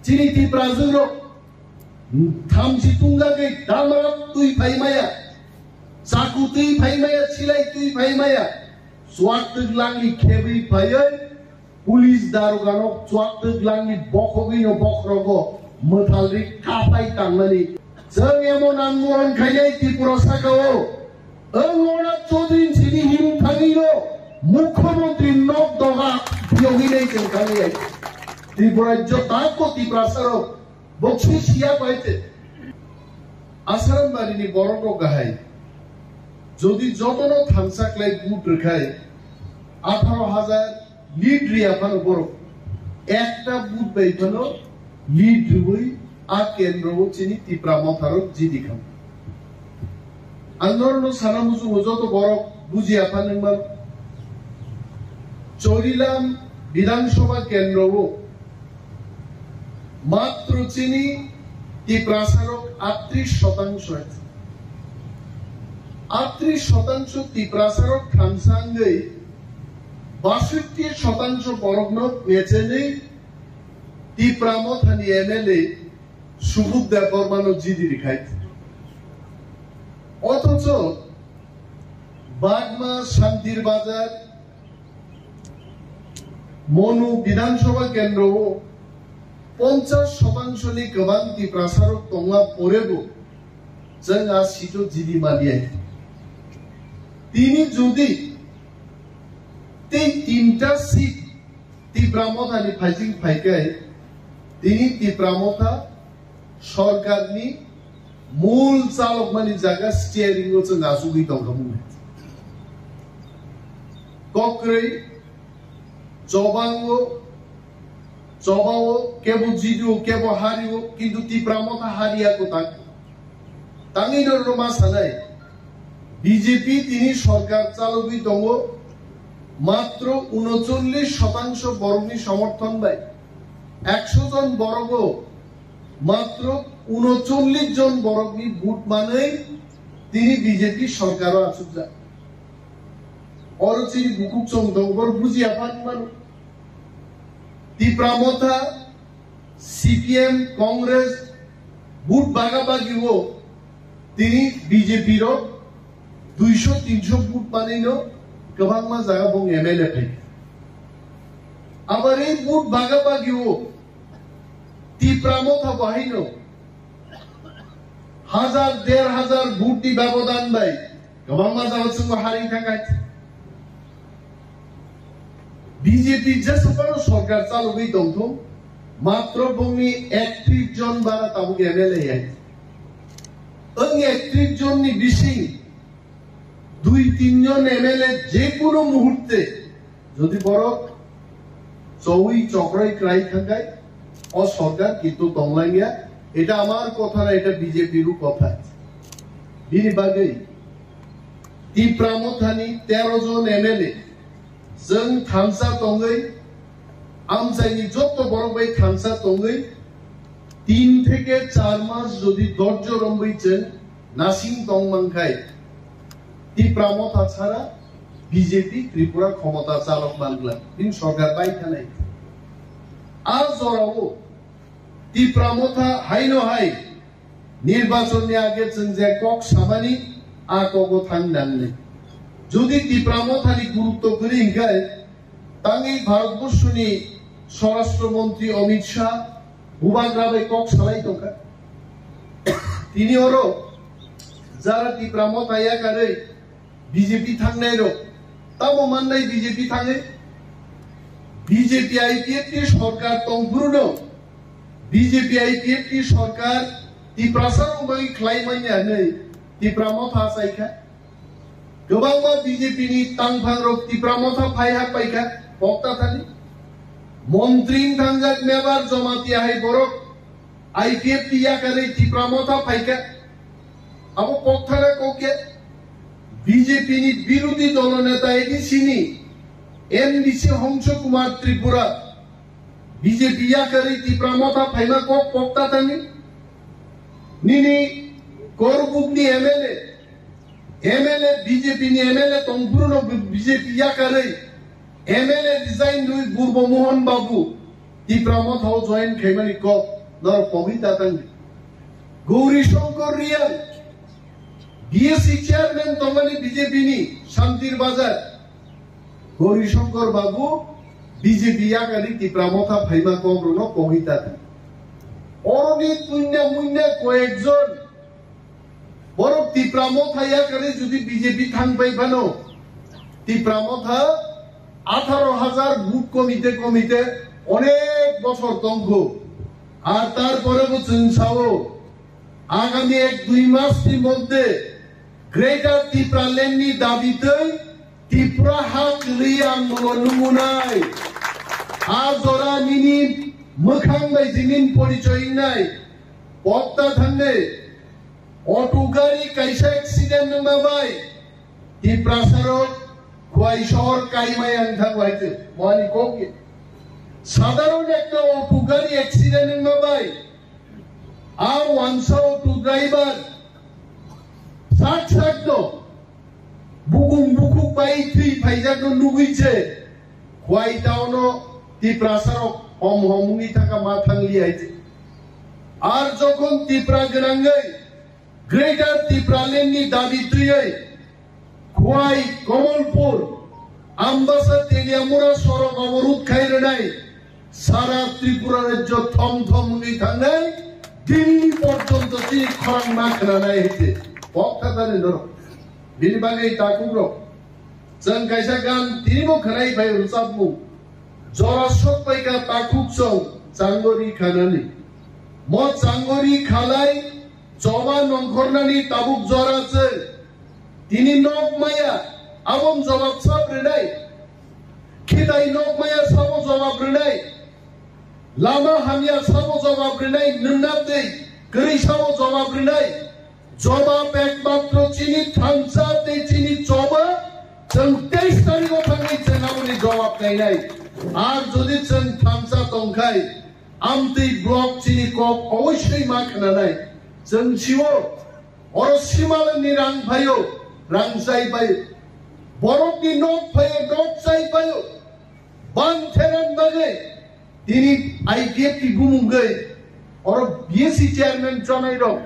Chini Tipra Zuro, Tamsi Tungage, Dama, Tui Paimaya, Sakutui Paimaya, Chile Tui Paimaya, Swatted Langi Kevi Payan, Police Darugano, Swatted Langi Bokhoknai Bokhorokgo, Motha Kapai Tangmani, Zerniamon and Moran Kayai Tipra Sakao, Erona Chodrin Chini Him Tangino, Mukhomontri Nok Doga, Yoginate and Kayai. Tipra Jotako Tipra Saro, Boxi Sia Paite Asaram Marini Borok Gahai Jodi Jotono Thamsak like Boot Rekai 18,000 lead Riapano Borok Ekta Boot Baitano lead Rui Aken Rochini Tipra Motharo Jidikam Andorno Sanamuzu Mozoto Borok Buzi Apanimar Chorilam Bidang Shoba Ken Robo মাত্র চিনি টিপ্রা সারক 38% আছে 38% Tipra সারক খানসাঙ্গে 62% বরগ্ন মেচেনি Tipra মথানি MLA Subud দেববর্মানো GD রিখাইত অথচ বাগমা শান্তির বাজার মনু বিধানসভা কেন্দ্র 50% ni gobaं Tipra sarok tonga porebo जों आ सिटो जिदि मालिया তিনি যদি তিনটা সিট টিপ্রা মথানি ফাইজিং ফাইকায় তিনি টিপ্রা মথা সরকারনি মূল চালক মানি জায়গা স্টিয়ারিং ও जों आजुगि दंगमु কক্রই জবাঙ্গো জবাও কেবো জিদু কেবো হারিও কিন্তু টিপ্রা মথা হারিয়া কোথাক তাঙ্গিনর রোমা সানাই বিজেপি তিনি সরকার চালুই দङ মাত্র 39% বরগ্নি সমর্থন পায় 100 জন বরগ মাত্র 39 জন বরগ্নি ভোট মানে তিনি বিজেপি সরকারও আসুক যা অরচিনি বুকুক চং দংবর বুঝি আপান মানু টিপ্রা মথা সিপিএম কংগ্রেস ভোট বাগাবাগিও তিনি বিজেপির 200-300 ভোট মানিনো गोबां जायगा बुं एमएलए फै आबार এই ভোট বাগাবাগিও টিপ্রা মথা বাহিনো 1000-1500 ভোটনি ব্যবধান বাই गोबां जायगा जों हारि थाखाय বিজেপি যেসবনো সরকার চালুই দংথ মাত্র বুংনি 31 জন বারা তাবু এমএলএ আই ওই 31 জননি বিশি 2-3 জন এমএলএ যে কোনো মুহূর্তে যদি বরক চৌই চক্রাই ক্রাই থাকায় ও সরকার কিন্তু দংলাইয়া এটা আমার কথা না এটা বিজেপির কথা বিনি বাগে টিপ্রা মথানি 13 জন এমএলএ जों थामसा दङै আমসাইনি যত বড় বাই থামসা দङै 3 থেকে 4 মাস যদি ধৈর্য রম্বইছেন নাসিং দংমানখাই টিপ্রা মথা ছাড়া বিজেপি ত্রিপুরা ক্ষমতা চালক মানলা তিন সরকার পাইখানাই আর জরাও টিপ্রা মথা হাইনো হাই নির্বাচনের আগে जों যে কক সামানি আকগো থাংনাননে যদি টিপ্রা মথানি গুরুত্ব করে ইনকায় তাঙ্গি ভারতবর্ষনি স্বরাষ্ট্রমন্ত্রী অমিত শাহ ভুবাগ্রাবে কক সালাই দকা তিনি ওরো যারা টিপ্রা মথা ইয়াকারে বিজেপি থাংনাই রো তামো মাননাই বিজেপি থাঙে বিজেপি আইপিএফ টি সরকার তংপুরনো বিজেপি আইপিএফ টি সরকার টিপ্রা সারংবাই খ্লাইমাইয়া नै টিপ্রা মথা সাইখা गोबां বিজেপি নি तांफांरक टिप्रा मथा फाइहा पाइखा पक्ता थानि मन्त्री थांजाक मेबार जमाती हाय बोरक आईपीएफ टिया करे टिप्रा मथा फाइखा अब पक्थारा कोके बीजेपी नि विरोधी दल नेता एडिसिनी एमडीसी हंस कुमार त्रिपुरा बीजेपी या करे टिप्रा मथा फाइमा को पक्ता थानि निनी कोरबुकनी एमएलए बीजेपी नि एमएलए तंपुरनो बीजेपी या करे एमएलए डिजाइन दुई पूर्व मोहन बाबू Tipra Motha join Kemani Kop, nor Pomita Tangi. Gauri Shankar Riyan, BSc chairman Tomani BJP ni, Shantir Bazar. Gauri Shankar Babu, BJP yakari Tipra Motha Bhaima Kobruno Pomita Tangi. Oroni Tunya Munya Koekzon, Borok Tipra Motha yakari Judi BJP Thang Baibano. Tipra Motha 18,000 booth কমিতে অনেক বছর তঙ্গ আর তারপরে বলছেন Sao আগামী 1-2 মাসের মধ্যে greater Tripura ল্যান্ডনি দাবিতে ত্রিপুরা হাক লিয়ে আন্দোলন নমুনাই আর জরা নিনি মোখাং বাই জিনিন পরিচয় নাই পত্তা থাঙ্গে অটো গাড়ি কাইসা অ্যাক্সিডেন্ট নমাবাই ত্রিপুরা সড়ক খুয়াই শহর কাইমাই আনথাং হইতে মহানি কোকে সাধারণ একটা অটো গাড়ি অ্যাক্সিডেন্ট নমাবাই আর ওয়ানসা অটো ড্রাইভার সাত বুকুক বাই থ্রি ফাইজানো নুগুইছে খুয়াই টাউনো ত্রিপুরা সড়ক হমুনি থাকা মাথাংলি আইছে আর যখন ত্রিপুরা গনাঙ্গাই গ্রেটার ত্রিপুরা ল্যান্ডনি দাবি তুই খুয়াই কমলপুর আমবাসা তেলিয়ামুড়া সড়ক অবরোধ খাইরে নাই সারা ত্রিপুরা রাজ্য থম নি থাঙ্গাই দিল্লি পর্যন্ত তিনি খরাং মাখনা নাই হইতে পক্ষাদানে নর বিনি বাগে তাকুগ্র जों কাইসা গান তিনিবো খনাই ভাই রুসাবমু জরাসক পাইকা তাকুক সং চাঙ্গরি খানানি ম চাঙ্গরি খালাই জবা নংখরনানি তাবুক জরাছে তিনি নক মায়া আবম জবাব সব রেনাই খিদাই নক মায়া সব জবাব রেনাই লামা হামিয়া সব জবাব রেনাই নন্নাতে গরি সব জবাব রেনাই জবাব একমাত্র চিনি থামসাতে চিনি জবা जों 23 তারিখ থাকি চেনাবনি জবাব নাই আর যদি जों থামসা তংখাই আমতি ব্লক চিনি কক অবশ্যই মাখনা নাই जों শিও অর সীমালনি রাং ভাইও রাংসাই বাই বরকনি নক ভাইও নক চাই বাইও বান থেরান বাগে তিনি আইডিএফটি বুমুঙ্গৈ অর বিএসসি চেয়ারম্যান জনাই রক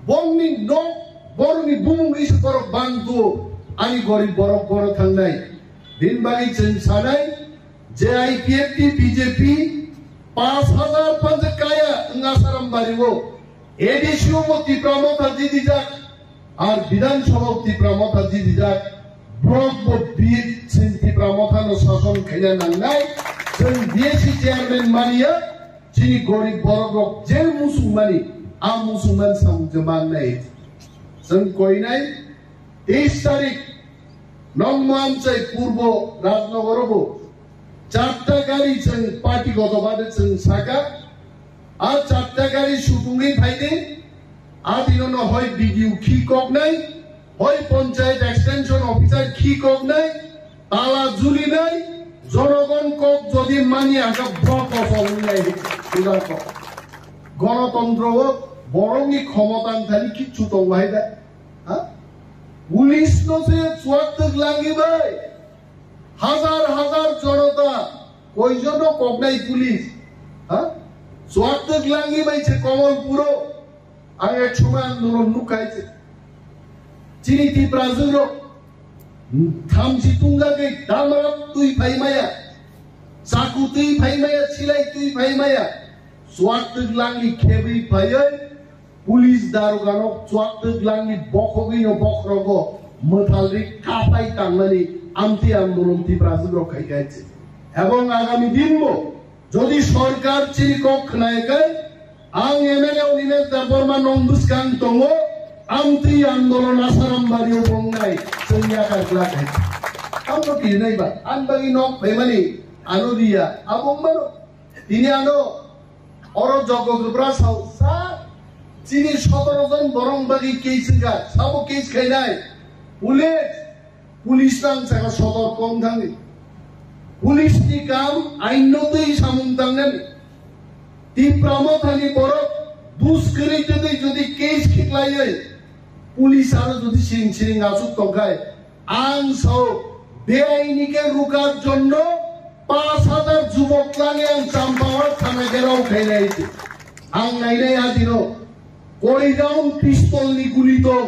বংনি নক বরনি বুমুঙ্গৈ বর বানদু আনি গরিব বড় থাঙ্গাই দিন বাগি जों সানাই যে আইপিএফটি বিজেপি 5,000 পাঁচ কায়া আসারাম বাড়িবো এডিসিও ত্রিপুরা মথা দিদি যাক আর বিধানসভা ত্রিপুরা মথা দিদি যাক ব্লক বিএড ত্রিপুরা মথানো শাসন খাইয়া নাংনাই जों বিএসসি চেয়ারম্যান মানিয়া যিনি গরিব বড় যে মুসলমানি আম মুসলমান সামজমান নাই जों কইনাই 23 তারিখ নংমানচাই পূর্ব রাজনগরবো 4টা গাড়ি जों পার্টিগতভাবে जों সাকা আর 4টা গাড়ি সুটুঙ্গি ফাইদে আদিননো হয় বিডিও কি কক নাই হয় পঞ্চায়েত এক্সটেনশন অফিসার কি কক নাই তালা জুলি নাই জনগণ কক যদি মানি আকা ব্লক অফল নাই সুদা কক গণতন্ত্র বরংনি ক্ষমতান থাকি কিচ্ছু তো ভাইদা হ্যাঁ পুলিশ নসে চুয়াক লাঙ্গিবাই হাজার জনতা কয়জন কগনাই পুলিশ হ্যাঁ চুয়াক লাঙ্গিবাইছে কমলপুর আর এক সময় আন্দোলন নুকাইছে চিনি ত্রিপুরা জুর থামছি তুঙ্গাকে দামরা তুই ভাইমায়া চাকু তুই ভাইমায়া ছিলাই তুই ভাইমায়া চুয়াক লাঙ্গি খেবি ভাইয় পুলিশ দারোগানো চুয়াক লাঙ্গি বখগিনো বখরগো মথালরি কাপাই টাংনানি আমতি আন্দোলন ত্রিপুরা জুর খাইছে এবং আগামী দিনবো যদি সরকার চিনি কক নায়কায় আং এমএলএ উনিমেশ দেববর্মা নন্দুসকান তঙ্গ আমতি আন্দোলন আসারাম বাড়িও বংনাই সৈয়াকার গ্লাকাই আমতো কি নাইবা আনবাগি নক ভাইমানি আনো দিয়া আবংমানো তিনি আনো অর জগগব্রা সাউ সা চিনি 17 জন বরংবাগি কেসগা সাবো কেস খাইনাই পুলিশ নাং সাকা সদর কম থাঙ্গি পুলিশ নি কাম আইনতেই সামুং তাঙ্গানি ত্রিপুরা মথানি বরক দুষ্কৃতীতে যদি কেস খিকলাই পুলিশ আর যদি সিরিং আসুক তঙ্কায় আং সাও বেআইনিকে রুকার জন্য 5,000 যুবক লাগে আং চাম্পাওয়ার থানা গেরাও খাইনাইছে আং নাইনাই আদিনো কয়টাউন পিস্তল নি গুলি দল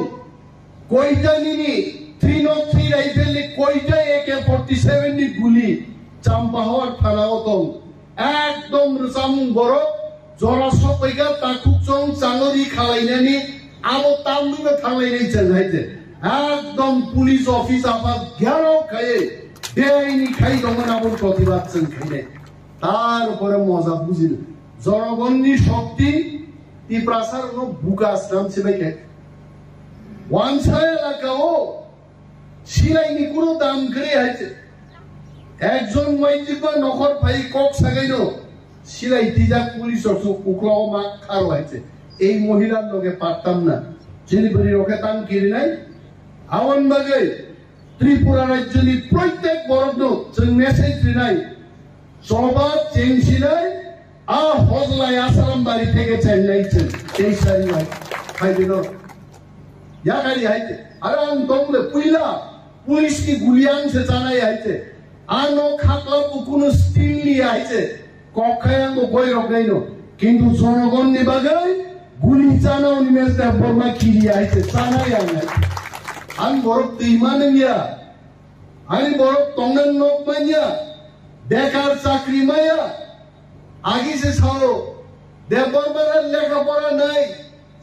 কয়টা নিনি 303 রাইফেল নি কয়টা AK-47 নি গুলি চাম্পাওয়ার থানাও দল একদম সামুং বড় জরা সপাইগা তাকুচং চাঙরি খালাইনানি আলো তামদুবে থালাইনাই চাইছে একদম পুলিশ অফিস আপাত গেরাও খাইয়ে বেআইনি খাই দমন আপন প্রতিবাদ চান খাইনে তারপরে মজা বুঝিল জনগণনি শক্তি টিপ্রাসার নো বুকা আশ্রম ছিবাইকে ওয়ানসা এলাকাও সিলাইনি কোনো দাম করে আছে একজন মাইজিবা নখর ভাই কক সাগাইনো সিলাই তিজা পুলিশ উকলাও মা খারো আছে এই মহিলার লগে পারতাম না যিনি বলি রকে তান কিরি নাই আওয়ান বাগে ত্রিপুরা রাজ্যনি প্রত্যেক বরগ্ন जों মেসেজ দিনাই সবার চেংছিনাই আ হজলাই আসারাম বাড়ি থেকে চেন্নাইছেন এই সারি ভাই খাইদিন ইয়া গাড়ি হাইতে আরে আন দমলে পুইলা পুলিশ কি গুলিয়াংছে জানাই হাইতে আনো খাকলা কোনো স্টিল নিয়ে আইছে কখায়াঙ্গ বই রকাইনো কিন্তু জনগণ নিবাগাই গুলি জানাও নিমেজ দা বর্মা কিরি আইছে জানাই আনাই আন বরক ইমানে নিয়া আনি বরক তঙ্গন নক মাইয়া বেকার চাকরি মাইয়া আগে সে ছাড়ো দেববর্মার লেখাপড়া নাই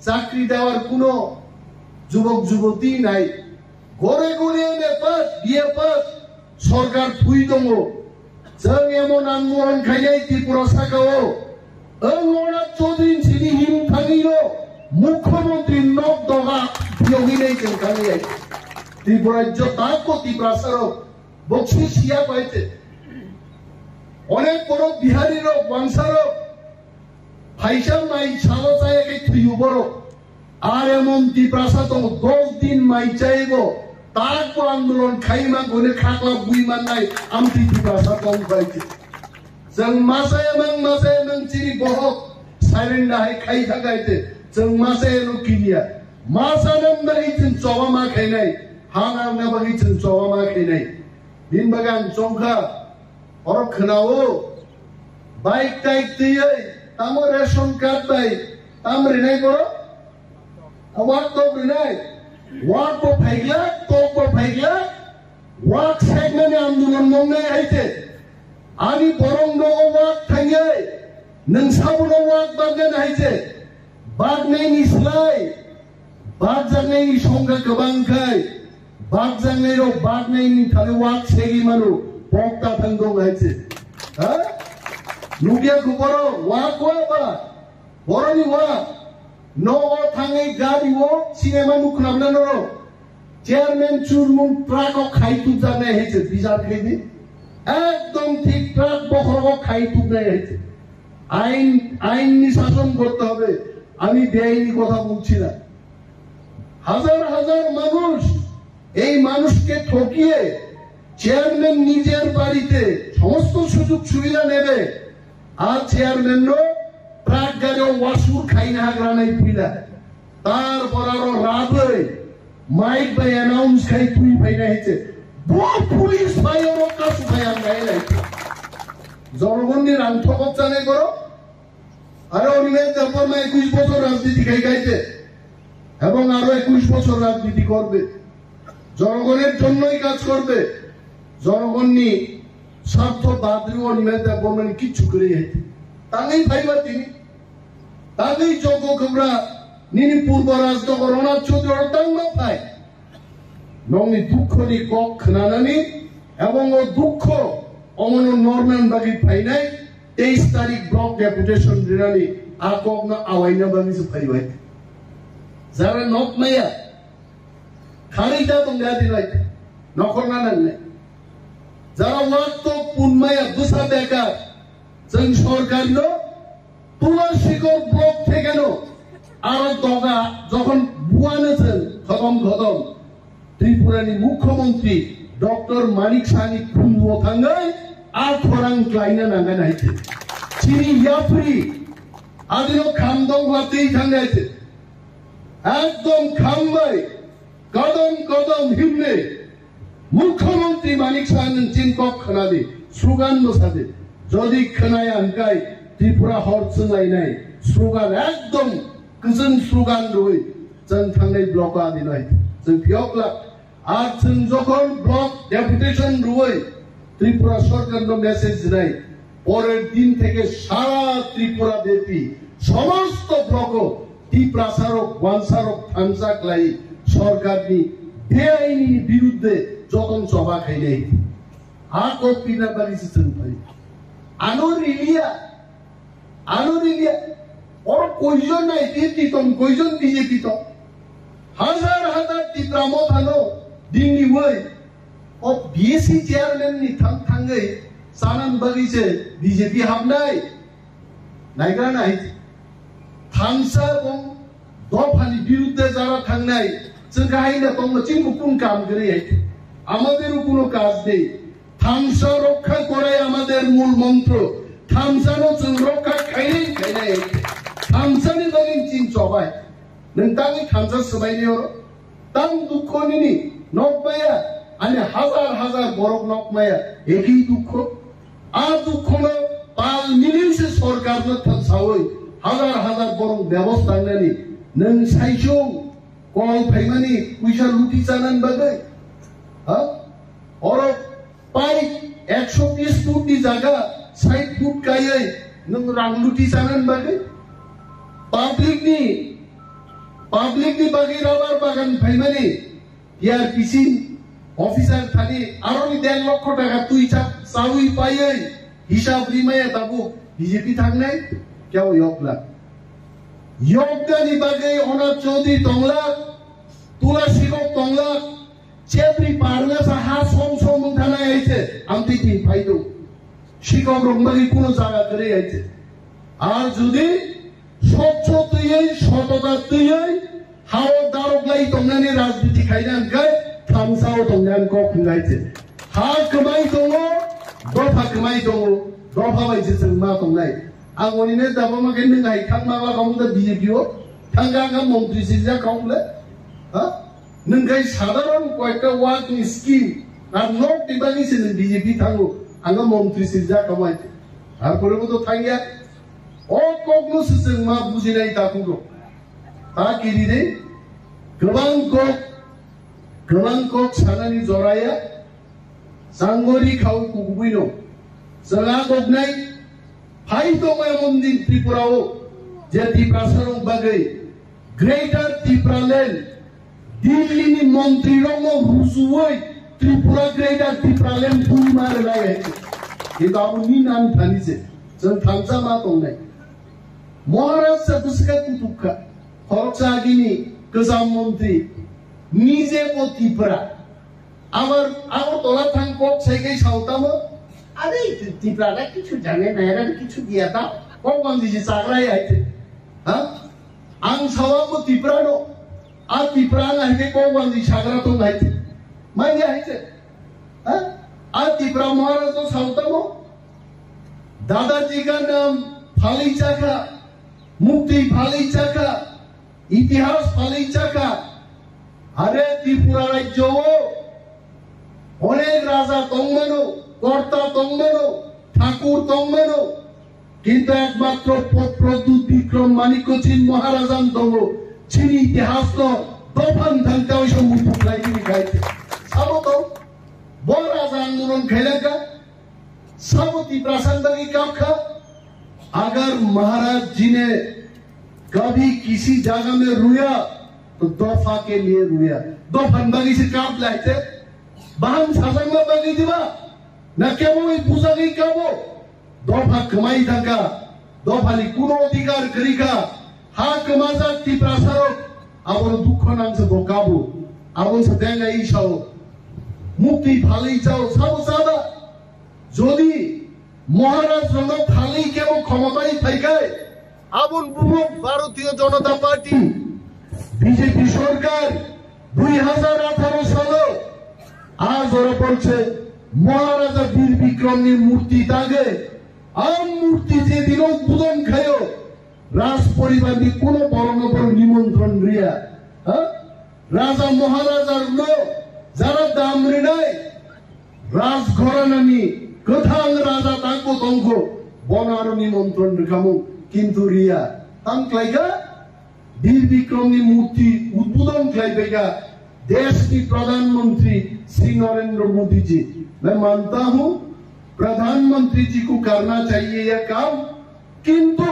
চাকরি দেওয়ার কোনো যুবক যুবতী নাই ঘরে ঘরে এনে পাস বিয়ে পাস সরকার থুই দङ जों এমন আন্দোলন খাইনাই ত্রিপুরা শাখাও ওনা চৌধুরী সিনি হিম থাঙিলো মুখ্যমন্ত্রী নক দগা বিয়োগিনাই जों খাইনাই ত্রিপুরা রাজ্য তাকো ত্রিপ্রাসার বক্সি সিয়া পাইছে অনেক বড় বিহারীর বংশার ফাইসা মাই ছালো চাইকে থুইউ বড় আর এমন ত্রিপ্রাসাদ 10 দিন মাই চাইব তারপর আন্দোলন খাইমা গনে খাকলা বুইমান নাই আমতি ত্রিপ্রাসাদ কম পাইছে जों মাসায় চিনি বহক সাইলেন্ট হাই খাই থাকাইতে जों মাসায় কিনিয়া মাসানাম বাগি जों চবা মা খাইনাই হানাম না বাগি जों চবা মা খাইনাই দিন বাগান চংখা অরক খনাও বাইক টাইক দিয়ে তামো রেশন কার্ড বাই তাম রিনাই বড় আওয়াক তো রিনাই ওয়াক তো ফাইগলা তো ফাইগলা ওয়াক সেগমেন্ট আন্দোলন মংনাই আইতে आनी बरं दङ वाक थाङै नोंसाबो वाक बागन हायसे बागनायनि स्लाय बागजांनायनि संगा गोबांखाय बागजांनायरो बागनायनि थाले वाक सेगि मानु बक्ता थां दङ हायसे हा नुगिया गुबरो वाक वाबा बरनि वाक न थाङै गारिओ सिनेमा नुख्लाबना नरो चेयारमैन चुरमुं ट्राक खाइतु जानाय हायसे बिजार खाइनि একদম ঠিকঠাক বখরগো খাই টুকরাই আছে আইন শাসন করতে হবে আমি বেআইনি কথা বলছি না হাজার হাজার মানুষ এই মানুষকে ঠকিয়ে চেয়ারম্যান নিজের বাড়িতে সমস্ত সুযোগ সুবিধা নেবে আর চেয়ারম্যানও ট্রাক গাড়ি ওয়াসুর খাই না গ্রানাই পিলা তারপর আরো রাত হয়ে মাইক বাই অ্যানাউন্স খাই তুই ফাইনা হয়েছে পুলিশ ভাই রক্ষা সুখাই আমরা জনগণের আন্তঃকত জানে করো আরো অনিমেষ তারপর 21 বছর রাজনীতি খাই গাইছে এবং আরো 21 বছর রাজনীতি করবে জনগণের জন্যই কাজ করবে জনগণনি স্বার্থ বাদরি অনিমেষ তারপর কিচ্ছু করে যাইতে তাই ভাইবা তিনি তাই যোগ্য খবরা নিনি পূর্ব রাজনগর অনাথ চৌধুরী তাঙ্গা পায় নংনি দুঃখনি কক খনানানি এবং ও দুঃখ অমন নরম্যান বাগি ফাইনাই 23 তারিখ ব্লক ডেপুটেশন দিনানি আকক না আওয়াইনা বাগি সে ফাইবাই যারা নক মাইয়া খারিটা দংগা দিনাই নখর না নাই যারা ওয়াক্ত পুনমাইয়া দুসা বেকার जों সরকার নো তুলসীগড় ব্লক থেকে নো আর দগা যখন বুয়ানেছেন খতম ত্রিপুরানি মুখ্যমন্ত্রী ডক্টর মানিক সানি খুনবো থাঙ্গাই আর খরাং ক্লাইনা নাঙ্গা নাইছে চিনি ইয়াফ্রি আদিনো খামদং লাতেই থাঙ্গাইছে একদম খামবাই কদম হিমনে মুখ্যমন্ত্রী মানিক সানি চিনকক খানাদি স্লোগান মোসাদে যদি खोनाय आंखाय त्रिपुरा हर सोलायनाय स्लोगान एकदम गोजोन स्लोगान रय जों थांनाय ब्लक आदिनाय जों फियकला আর जों যখন ব্লক ডেপুটেশন রয় ত্রিপুরা সরকারকে মেসেজ নাই পরের দিন থেকে সারা ত্রিপুরা ব্যাপী সমস্ত ব্লক ত্রিপ্রাসারক ওয়ানসারক থামসাকলাই সরকারনি বেআইনি বিরুদ্ধে যতন সভা খাইলে আ কপিনা বালিছে जों ভাই আনোরিলিয়া ওর কয়জন নাই তীর্থিতম কয়জন বিজেপি তো হাজার হাজার ত্রিপুরা মথানো দিননি ওই ও বিএসসি চেয়ারম্যান নি থাঙ্গै সানান বাগিছে বিজেপি হামনাই নাইগ্রা নাই থামসা এবং দফানি বিরুদ্ধে যারা থাঙ্গনাই जों गाहायना তোমরা চিঙ্গু কোন কাম করে আমাদেরও কোনো কাজ নেই থামসা রক্ষা করাই আমাদের মূল মন্ত্র থামসানো जों রক্ষা খাইনাই থামসানি দলিন চিন চবাই नोंथांनि थामसा सोबायनायाव तां दुखनिनि नकमाया आने हाजार हाजार बरक नकमाया एखि दुख आ दुखनो पाल मिलिसे सरकारनो थांसावै हाजार हाजार बरक व्यवस्था नानि नों साइसौ कल फाइमानि पैसा लुटि जानान बागै हा और पाइ 130 फुटनि जागा 60 फुट गायै नों रां लुटि जानान बागै पाब्लिकनि बागै राबार बागान फाइमानि टिआरपिसि अफिसार थानि आरोनि 1.5 लाख टाका तुइसा साउइ पायै हिसाब रिमाया दाबु बिजेपि थांनाय क्याव यकला यकदानि बागै अना चौधरी तंगला तुलासिगक तंगला चेब्रि पारना साहा सम सम थानाय आइছে आमति ति फाइदो शिকক रंबागै कोनो जागा करे आइছে আর যদি স্বচ্ছতयै সততাयै হাও দারগলাই তংনানি রাজনীতি খাইনান গাय थामसाव तंनान को खुंगाइছে हा कमाय दङ दफा कमाय दङ दफा बायसे जों मा तंनाय आं ओरैनो दाबा मागे नों हायखां माबा गावदा बिजेपिओ थांगा मन्त्रि सिजा गावले हा नों गाय साधारण कयटा वार्किं स्किम আর নট দিবানিছে नों बिजेपि थाङो आङो मन्त्रि सिजा कमाय आर परेबो तो थांगिया अ कग्नोसो जों मा बुजिनाय दाखुगो ता किरिदे गोबां कक सानानि जराया सांगरि खाव कुगुबिनो जोंहा गबनाय फाइ दमाय मन्दिर त्रिपुराव जे त्रिप्रासारं बागै ग्रेटर त्रिपुरालेण्ड दिल्लीनि मन्त्रि रंग रुजुयै त्रिपुरा ग्रेटर त्रिपुरालेण्ड बुंमार लाय কিন্তু আপনি নাম থানিছে जों थामसा मा दंनाय महाराष्ट्र बुसका कुतुका खरचागिनि गोजाम मन्त्रि নিজে ত্রিপুরা আমার তোলা থাং কক সাইকেই সাউতামো আরে ত্রিপুরাটা কিছু জানে না এরা কিছু দিয়া দাও কখন দিছে চাকরাই আইছে হ্যাঁ আং সাওয়াবো ত্রিপুরানো আর ত্রিপুরা আইকে কখন দি সাগরা তো আইছে মাইয়া আইছে হ্যাঁ আর ত্রিপুরা মহারাজ সাউতামো दादाजी का नाम फालिचाका मुक्ति फालिचाका इतिहास फालिचाका अरे त्रिपुरा राज्य अनेक राजा तंगमानो कर्ता तंगमानो ठाकुर तंगमानो किंतु एकमात्र प्रद्युत विक्रम माणिक्यचिन महाराजान दंग चीन इतिहास तो दफान थांका ओइ सम मुथुखलायनि गायते साबो तो बर राजा आंदोलन खाइलाका सबती प्रसन्न की कखा अगर महाराज जी ने कभी किसी जगह में रुया तो दफा के लिए रुया दफान बागी से काप लाइते बाहन साजन में बागी दिवा न क्या वो पूजा की क्या वो दफा कमाई था दफा ली कुनो अधिकार करी का हाँ कमाजा ती प्रसारो अब वो दुख नाम से बोकाबू अब वो सत्यांगा ईशाओ मुक्ति फाली जाओ सब सादा যদি মহারাজ রণক খালি কেবল ক্ষমতায় থাকায় আবুল বুবক ভারতীয় জনতা পার্টি বিজেপি সরকার 2018 সালে আজ ওরা বলছে মহারাজা বীর বিক্রমের মূর্তি তাগে আম মূর্তি যেদিন উদ্বোধন খায় রাজ পরিবারনি কোনো বড় নিমন্ত্রণ রিয়া রাজা মহারাজার লোক যারা দাম ঋণায় রাজঘরানানি गोथां राजा तांको तंको बनारो निमंत्रण रखामो किंतु रिया तांक्लाइगा वीर विक्रमनी मूर्ति उद्बोधन क्लाइबेगा देश की प्रधानमंत्री श्री नरेंद्र मोदी जी। मैं मानता हूं प्रधानमंत्री जी को करना चाहिए यह काम, किंतु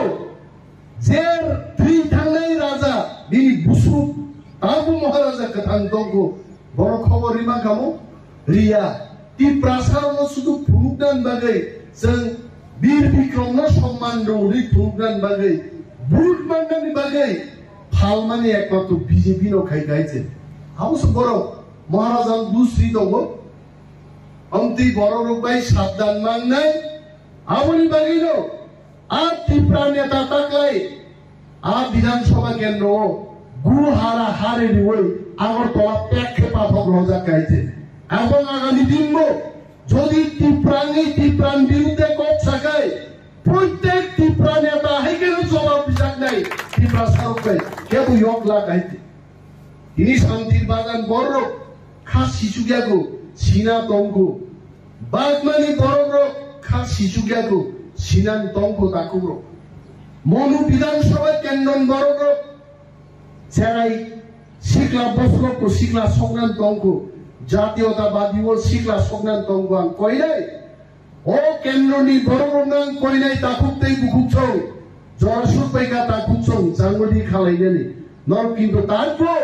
जेर थ्री थांनाय राजा बिनि बुसु ताबु महाराजा कथां तंको बोरखौबो रिमा खामो रिया टिप्रा सारनो सुदु फुरुगदान बागै जों वीर विक्रमनो सम्मान दौरि फुरुगदान बागै बुट मांगानि बागै फालमानि एकमात्र बीजेपी नो खायगायजे हाउस बोरक महाराजा दुसरी दंगो अंति बोरक बाय साबधान मांगनाय आबनि बागैनो आ टिप्रा नेता ताकलाय आ विधानसभा केन्द्र गु हारा हारे निवै আগরতলা প্রেক্ষেপা ভগ্নজা গাইছে এবং আগামী দিনও যদি টিপ্রান বিরুদ্ধে কপ থাকায় প্রত্যেক টিপ্রা নেতা হেকেন জবাব বিচার নাই টিপ্রা সারকাই কেউ ইয়ক লাগাইতে তিনি শান্তির বাগান বড় খা শিশুগিয়াগো সিনা তঙ্গো বাগমানি বড় খা শিশুগিয়াগো সিনান তঙ্গো তাকুরো মনু বিধানসভা কেন্দ্র বড় সেরাই Sikla Bokhorokgo sikla songnan tongko জাতীয়তাবাদী ও sikla songnan tongko ang koinai o kendroni borornang koinai takuktei bukukchong jorasutbaika takukchong jangodi khalainani nor kintu tarko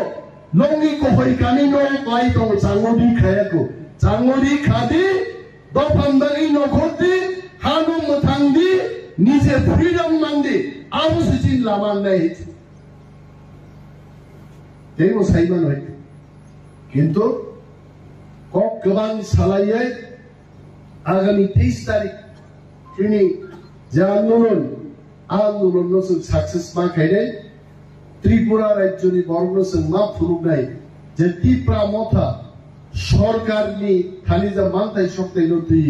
longi kohoi kani no klai tong jangodi khayako jangodi khadi dofandari nokhoti hanu mothangdi nije freedom mangdi abu sichin lamang nai तेरो Simon है किंतु कक गोबां सालायै आगामी 23 तारिख तिनि जे आंदोलन जों सक्सेस मा खायनाय त्रिपुरा राज्यनि बरगनो जों मा फुरुगनाय जे टिप्रा मथा सरकारनि थालिजा मानथाय शक्ति लुति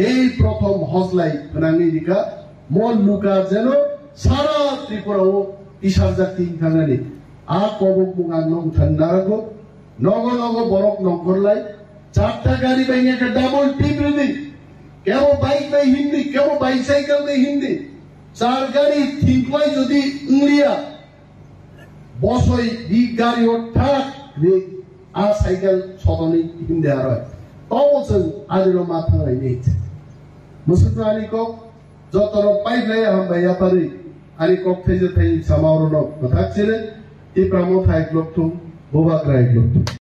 এই প্রথম হজলাই ফনানি দিকা মন লুকা যেন সারা ত্রিপুরাও ইসারজা তিন থানানি आ कबक मुगां नं थान्नागो नगो नगो बरक नंगरलाय चारटा गाड़ी बाइने का डबल टीम रेडी केवो बाइक में हिंदी केवो बाइसाइकल में हिंदी चार गाड़ी थिंकलाय जदि इंग्लिया बसय बि गाड़ी थाक बे आ साइकेल सदनि हिंदी आरो ताव जों आदिरो माथांलाय ने मुसुनानि को जतरो पाइलाय हामबाय आपारि आरि कक थैजे थै सामावरनो कथाकसेले Tipra Motha एक लोग तुम बोबाग्रा एक लोग तुम